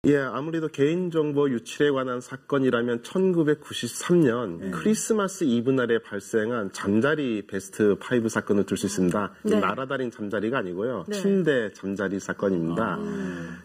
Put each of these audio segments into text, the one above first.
예, 아무래도 개인정보 유출에 관한 사건이라면 1993년 크리스마스 이브 날에 발생한 잠자리 베스트 5 사건을 들 수 있습니다. 네. 날아다닌 잠자리가 아니고요. 네. 침대 잠자리 사건입니다.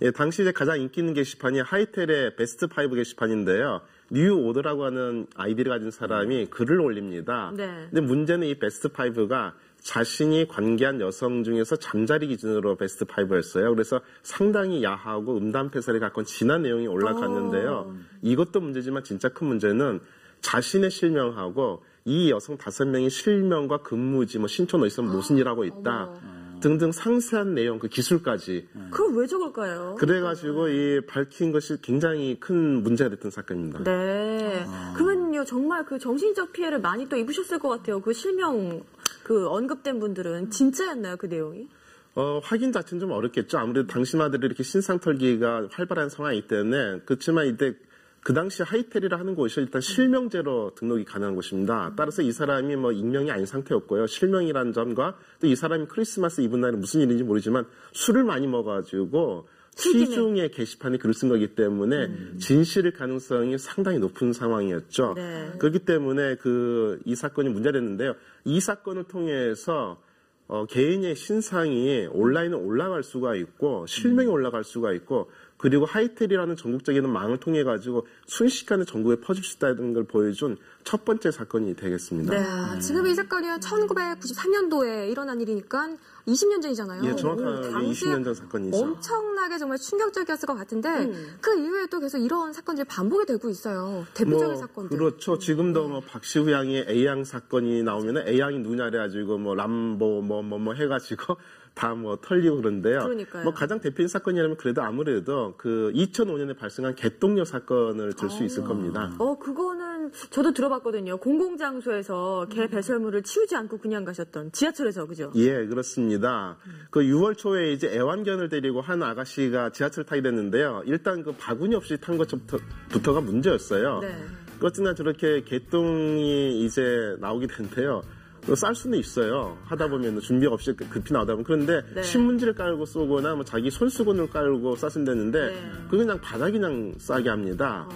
예, 당시 이제 가장 인기 있는 게시판이 하이텔의 베스트 5 게시판인데요. 뉴 오더라고 하는 아이디를 가진 사람이 글을 올립니다. 네. 근데 문제는 이 베스트 5가 자신이 관계한 여성 중에서 잠자리 기준으로 베스트 5였어요. 그래서 상당히 야하고 음담패설에 가까운 진한 내용이 올라갔는데요. 이것도 문제지만 진짜 큰 문제는 자신의 실명하고 이 여성 5명의 실명과 근무지, 뭐 신촌 어디서 무슨 일 하고 있다 등등 상세한 내용, 그 기술까지. 그걸 왜 적을까요? 그래가지고 이 밝힌 것이 굉장히 큰 문제가 됐던 사건입니다. 네. 그러면요, 정말 그 정신적 피해를 많이 또 입으셨을 것 같아요. 그 실명, 그 언급된 분들은 진짜였나요, 그 내용이? 확인 자체는 좀 어렵겠죠. 아무래도 당신마들이 이렇게 신상털기가 활발한 상황이기 때문에. 그렇지만 이때 그 당시 하이텔이라 하는 곳이 일단 실명제로 등록이 가능한 곳입니다. 따라서 이 사람이 뭐 익명이 아닌 상태였고요. 실명이라는 점과 또 이 사람이 크리스마스 이브 날에 무슨 일인지 모르지만 술을 많이 먹어가지고 시중의 게시판에 글을 쓴 거기 때문에 진실일 가능성이 상당히 높은 상황이었죠. 네. 그렇기 때문에 이 사건이 문제됐는데요. 이 사건을 통해서 개인의 신상이 온라인에 올라갈 수가 있고 실명이 올라갈 수가 있고 그리고 하이텔이라는 전국적인 망을 통해 가지고 순식간에 전국에 퍼질 수 있다는 걸 보여준 첫 번째 사건이 되겠습니다. 네, 지금 이 사건이 1993년도에 일어난 일이니까 20년 전이잖아요. 예, 정확하게 20년 전 사건이죠. 엄청나게 정말 충격적이었을 것 같은데 그 이후에도 계속 이런 사건들이 반복이 되고 있어요. 대표적인 사건들. 그렇죠. 지금도 뭐 박시우 양의 A양 사건이 나오면 A양이 누냐래 가지고 뭐 람보 뭐 해가지고 다 뭐 털리고 그런데요. 그러니까요. 뭐 가장 대표적인 사건이라면 그래도 아무래도 그 2005년에 발생한 개똥녀 사건을 들 수 있을 겁니다. 그거는 저도 들어봤거든요. 공공장소에서 개 배설물을 치우지 않고 그냥 가셨던 지하철에서, 그죠? 예, 그렇습니다. 그 6월 초에 이제 애완견을 데리고 한 아가씨가 지하철 타게 됐는데요. 일단 그 바구니 없이 탄 것부터가 문제였어요. 네. 어쨌든 저렇게 개똥이 이제 나오게 된대요. 쌀 수는 있어요. 하다 보면 준비 없이 급히 나오다 보면. 그런데 네. 신문지를 깔고 쏘거나 뭐 자기 손수건을 깔고 쌌는데 네. 그거 그냥 바닥에 그냥 싸게 합니다.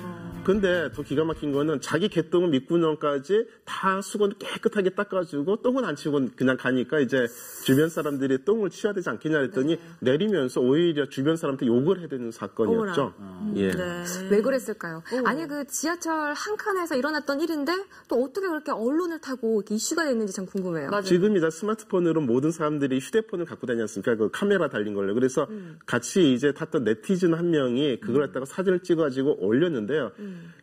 근데 더 기가 막힌 거는 자기 개똥은 밑구녕까지 다 수건 깨끗하게 닦아주고 똥은 안 치고 그냥 가니까 이제 주변 사람들이 똥을 치워야 되지 않겠냐 했더니 내리면서 오히려 주변 사람한테 욕을 해야 되는 사건이었죠. 예. 네. 왜 그랬을까요? 아니 그 지하철 한 칸에서 일어났던 일인데 또 어떻게 그렇게 언론을 타고 이렇게 이슈가 됐는지 참 궁금해요. 맞아요. 지금 이제 스마트폰으로 모든 사람들이 휴대폰을 갖고 다니지 않습니까? 그 카메라 달린 걸로. 그래서 같이 이제 탔던 네티즌 한 명이 그걸 갖다가 사진을 찍어가지고 올렸는데요.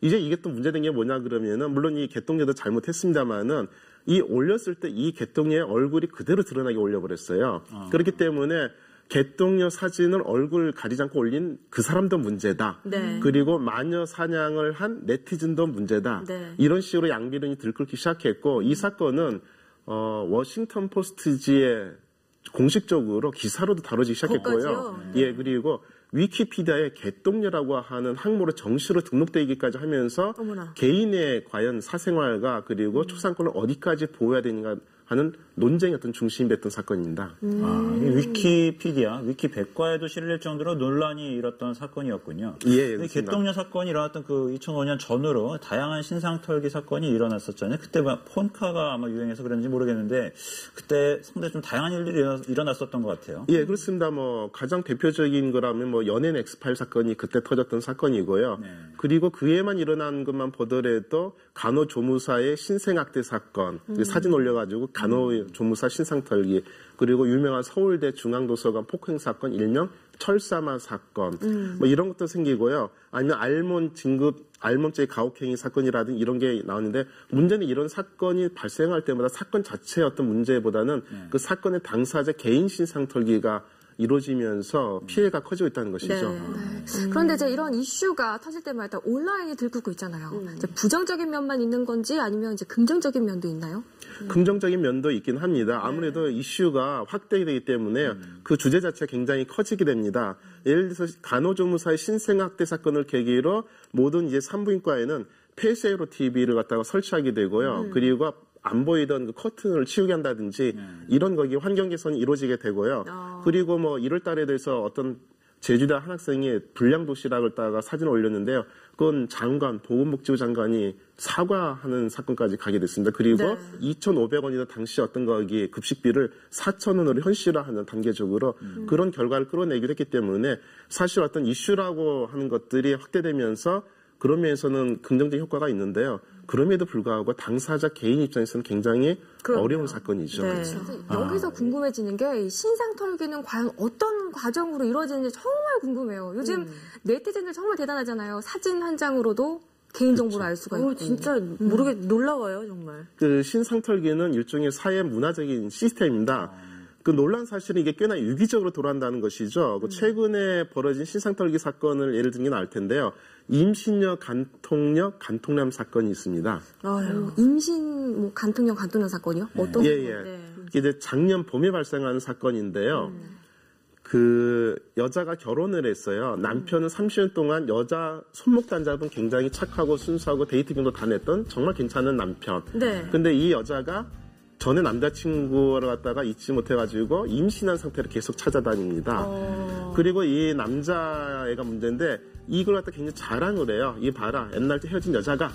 이제 이게 또 문제된 게 뭐냐 그러면은 물론 이 개똥녀도 잘못했습니다만은 이 올렸을 때 이 개똥녀의 얼굴이 그대로 드러나게 올려버렸어요. 그렇기 때문에 개똥녀 사진을 얼굴 가리지 않고 올린 그 사람도 문제다. 네. 그리고 마녀 사냥을 한 네티즌도 문제다. 네. 이런 식으로 양비론이 들끓기 시작했고 이 사건은 워싱턴 포스트지에 공식적으로 기사로도 다뤄지기 시작했고요. 거기까지요? 예, 그리고 위키피디아에 개똥녀라고 하는 항목으로 정시로 등록되기까지 하면서 어머나. 개인의 과연 사생활과 그리고 초상권을 어디까지 보호해야 되는가 하는 논쟁의 어떤 중심이 됐던 사건입니다. 이 위키피디아, 위키백과에도 실릴 정도로 논란이 일었던 사건이었군요. 예, 근데 개똥녀 사건이 일어났던 그 2005년 전후로 다양한 신상털기 사건이 일어났었잖아요. 그때 폰카가 아마 유행해서 그랬는지 모르겠는데 그때 상당히 좀 다양한 일들이 일어났었던 것 같아요. 예, 그렇습니다. 뭐 가장 대표적인 거라면 뭐 연예인 엑스파일 사건이 그때 터졌던 사건이고요. 네. 그리고 그에만 일어난 것만 보더라도 간호조무사의 신생학대 사건, 사진 올려가지고 간호조무사 신상털기, 그리고 유명한 서울대 중앙도서관 폭행 사건, 일명 철사마 사건, 뭐 이런 것도 생기고요. 아니면 알몬죄 가혹행위 사건이라든지 이런 게 나오는데 문제는 이런 사건이 발생할 때마다 사건 자체의 어떤 문제보다는 그 사건의 당사자 개인 신상털기가 이루어지면서 피해가 커지고 있다는 것이죠. 네. 그런데 이제 이런 이슈가 터질 때마다 온라인이 들끓고 있잖아요. 이제 부정적인 면만 있는 건지 아니면 이제 긍정적인 면도 있나요? 긍정적인 면도 있긴 합니다. 아무래도 이슈가 확대되기 때문에 그 주제 자체가 굉장히 커지게 됩니다. 예를 들어서 간호조무사의 신생학대 사건을 계기로 모든 이제 산부인과에는 폐쇄로 TV를 갖다가 설치하게 되고요. 그리고 안 보이던 그 커튼을 치우게 한다든지 이런 거기 환경 개선이 이루어지게 되고요. 그리고 뭐 1월 달에 대해서 어떤 제주대 한 학생이 불량도시락을 따가 사진을 올렸는데요. 그건 장관, 보건복지부 장관이 사과하는 사건까지 가게 됐습니다. 그리고 네. 2,500원이던 당시 어떤 거기 급식비를 4,000원으로 현실화하는 단계적으로 그런 결과를 끌어내기도 했기 때문에 사실 어떤 이슈라고 하는 것들이 확대되면서 그런 면에서는 긍정적인 효과가 있는데요. 그럼에도 불구하고 당사자 개인 입장에서는 굉장히 그럼요. 어려운 사건이죠. 네. 여기서 궁금해지는 게 신상 털기는 과연 어떤 과정으로 이루어지는지 정말 궁금해요. 요즘 네티즌들 정말 대단하잖아요. 사진 한 장으로도 개인정보를 알 수가 있고. 진짜 놀라워요, 정말. 그 신상털기는 일종의 사회 문화적인 시스템입니다. 그 논란 사실은 이게 꽤나 유기적으로 돌아간다는 것이죠. 그 최근에 벌어진 신상털기 사건을 예를 들면 알 텐데요. 임신녀 간통녀 간통남 사건이 있습니다. 임신 뭐 간통령 간통령 사건이요? 어떤? 예. 이게 이제 작년 봄에 발생한 사건인데요. 그 여자가 결혼을 했어요. 남편은 30년 동안 여자 손목 단잡은 굉장히 착하고 순수하고 데이트 비용도 다 냈던 정말 괜찮은 남편. 네. 근데 이 여자가 전에 남자친구를 갖다가 잊지 못해가지고 임신한 상태로 계속 찾아다닙니다. 그리고 이 남자애가 문제인데 이걸 갖다 굉장히 자랑을 해요. 이 봐라, 옛날 때 헤어진 여자가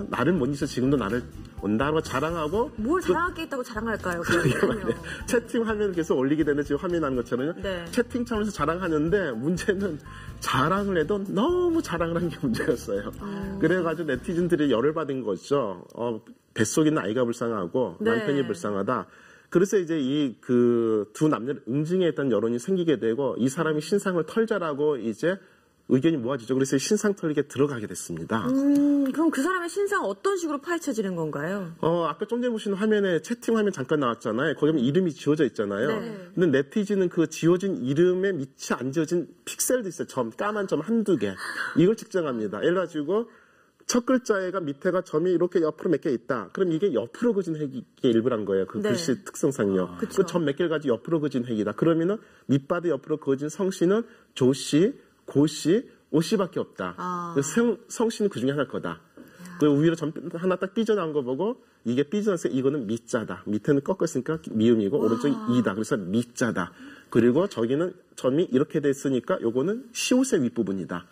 나를 못 잊어 지금도 나를 온다고 자랑하고 뭘 자랑할 게 있다고 자랑할까요? 채팅 화면을 계속 올리게 되는 지금 화면에 나는 것처럼요. 네. 채팅 참여해서 자랑하는데 문제는 자랑을 해도 너무 자랑을 한 게 문제였어요. 그래가지고 네티즌들이 열을 받은 거죠. 뱃속에 있는 아이가 불쌍하고 네. 남편이 불쌍하다. 그래서 이제 이 그 두 남녀를 응징했던 여론이 생기게 되고 이 사람이 신상을 털자라고 이제 의견이 모아지죠. 그래서 신상 털기에 들어가게 됐습니다. 그럼 그 사람의 신상 어떤 식으로 파헤쳐지는 건가요? 아까 좀 전에 보신 화면에 채팅 화면 잠깐 나왔잖아요. 거기 보면 이름이 지워져 있잖아요. 네. 근데 네티즌은 그 지워진 이름에 밑이 안 지워진 픽셀도 있어요. 까만 점 한두 개. 이걸 측정합니다. 예를 가지고 첫 글자가 밑에가 점이 이렇게 옆으로 몇 개 있다. 그럼 이게 옆으로 그어진 획이 일부란 거예요. 그 네. 글씨 특성상요. 그쵸. 그 점 몇 개를 가지고 옆으로 그어진 획이다. 그러면은 밑바닥 옆으로 그어진 성씨는 조씨, 고씨, 오씨밖에 없다. 성씨는 그 중에 하나일 거다. 그 위로 점 하나 딱 삐져나온 거 보고 이게 삐져나서 이거는 미자다. 밑에는 꺾었으니까 미음이고 오른쪽이 이다. 그래서 미자다. 그리고 저기는 점이 이렇게 됐으니까 요거는 시옷의 윗부분이다.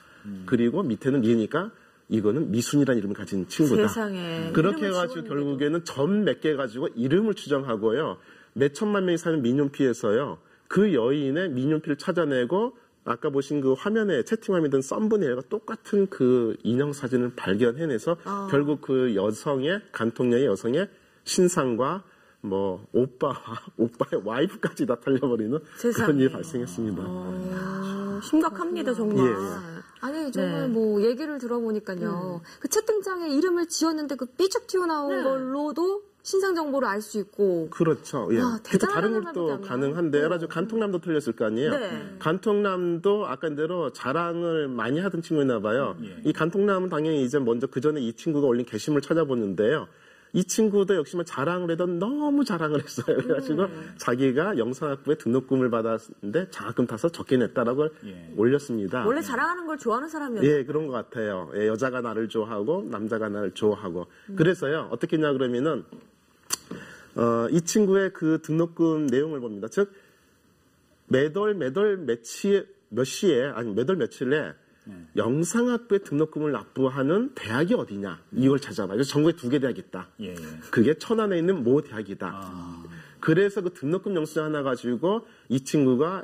그리고 밑에는 미으니까 이거는 미순이라는 이름을 가진 친구다. 세상에. 그렇게 해가지고 결국에는 점 몇 개 가지고 이름을 추정하고요. 몇 천만 명이 사는 민용피에서요. 그 여인의 민용피를 찾아내고 아까 보신 그 화면에 채팅 화면에 든 썸브네일과 똑같은 그 인형 사진을 발견해내서 결국 그 여성의 간통녀의 여성의 신상과 뭐 오빠의 와이프까지 다 털려버리는 그런 일이 발생했습니다. 심각합니다, 정말. 예. 아니 정말 네. 뭐 얘기를 들어보니까요. 그 채팅창에 이름을 지었는데 그 삐죽 튀어나온 네. 걸로도 신상 정보를 알 수 있고. 그렇죠. 예. 와, 그래서 다른 대단한 것도 사람이다. 가능한데, 그래가지고 간통남도 틀렸을 거 아니에요. 네. 간통남도 아까 대로 자랑을 많이 하던 친구였나 봐요. 이 간통남은 당연히 이제 먼저 그 전에 이 친구가 올린 게시물을 찾아보는데요. 이 친구도 역시나 자랑을 해도 너무 자랑을 했어요. 그래가지고 자기가 영상학부에 등록금을 받았는데 장학금 타서 적게 냈다라고 올렸습니다. 원래 자랑하는 걸 좋아하는 사람이었어요. 예, 그런 것 같아요. 예, 여자가 나를 좋아하고 남자가 나를 좋아하고. 그래서요, 어떻게 했냐 그러면은 이 친구의 그 등록금 내용을 봅니다. 즉 매달 몇 시에 영상학부에 등록금을 납부하는 대학이 어디냐 이걸 찾아봐요. 그래서 전국에 2개 대학이 있다. 그게 천안에 있는 모 대학이다. 그래서 그 등록금 영수증 하나 가지고 이 친구가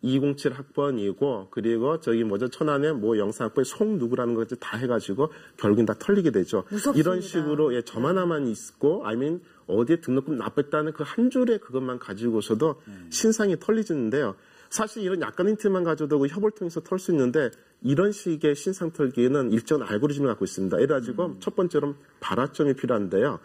207 학번이고 그리고 저기 천안에 뭐 영상학부에 송 누구라는 것까지 다 해가지고 결국엔 다 털리게 되죠. 무섭습니다. 이런 식으로 점 하나만 있고 아니면 어디에 등록금 납부했다는 그 한 줄의 그것만 가지고서도 신상이 털리지는데요. 사실 이런 약간 힌트만 가져도 그 협을 통해서 털 수 있는데 이런 식의 신상 털기에는 일정한 알고리즘을 갖고 있습니다. 이래가지고 첫 번째로 발화점이 필요한데요.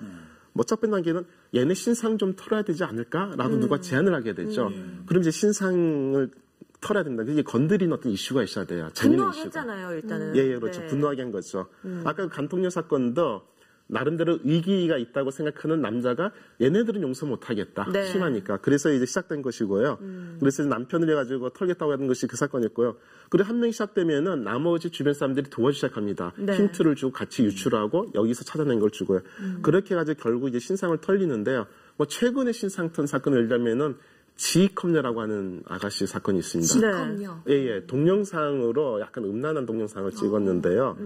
첫 번째 단계는 얘네 신상 좀 털어야 되지 않을까라고 누가 제안을 하게 되죠. 그럼 이제 신상을 털어야 된다. 이게 건드린 어떤 이슈가 있어야 돼요. 재밌는 분노하게 이슈가. 했잖아요, 일단은. 예, 그렇죠. 네. 분노하게 한 거죠. 아까 그 간통녀 사건도 나름대로 의기가 있다고 생각하는 남자가 얘네들은 용서 못하겠다. 네. 심하니까. 그래서 이제 시작된 것이고요. 그래서 남편을 해가지고 털겠다고 하는 것이 그 사건이었고요. 그리고 한 명이 시작되면은 나머지 주변 사람들이 도와주기 시작합니다. 네. 힌트를 주고 같이 유출하고 여기서 찾아낸 걸 주고요. 그렇게 해가지고 결국 이제 신상을 털리는데요. 최근에 신상 턴 사건을 예를 들면은 지익컴녀라고 하는 아가씨 사건이 있습니다. 지컴요. 예. 동영상으로 약간 음란한 동영상을 찍었는데요.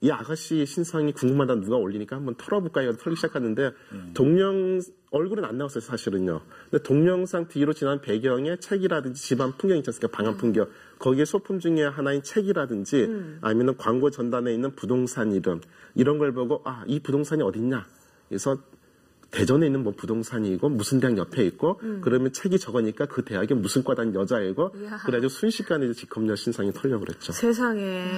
이 아가씨 신상이 궁금하다 누가 올리니까 한번 털어볼까 해서 털기 시작하는데 얼굴은 안 나왔어요, 사실은요. 근데 동영상 뒤로 지난 배경에 책이라든지 집안 풍경 있지 않습니까? 방안 풍경. 거기에 소품 중에 하나인 책이라든지 아니면 광고 전단에 있는 부동산 이름 이런 걸 보고 이 부동산이 어딨냐? 그래서 대전에 있는 뭐 부동산이고 무슨 대학 옆에 있고 그러면 책이 적으니까 그 대학에 무슨 과 다닌 여자이고 그래가지고 순식간에 이제 지컴녀 신상이 털려버렸죠. 세상에.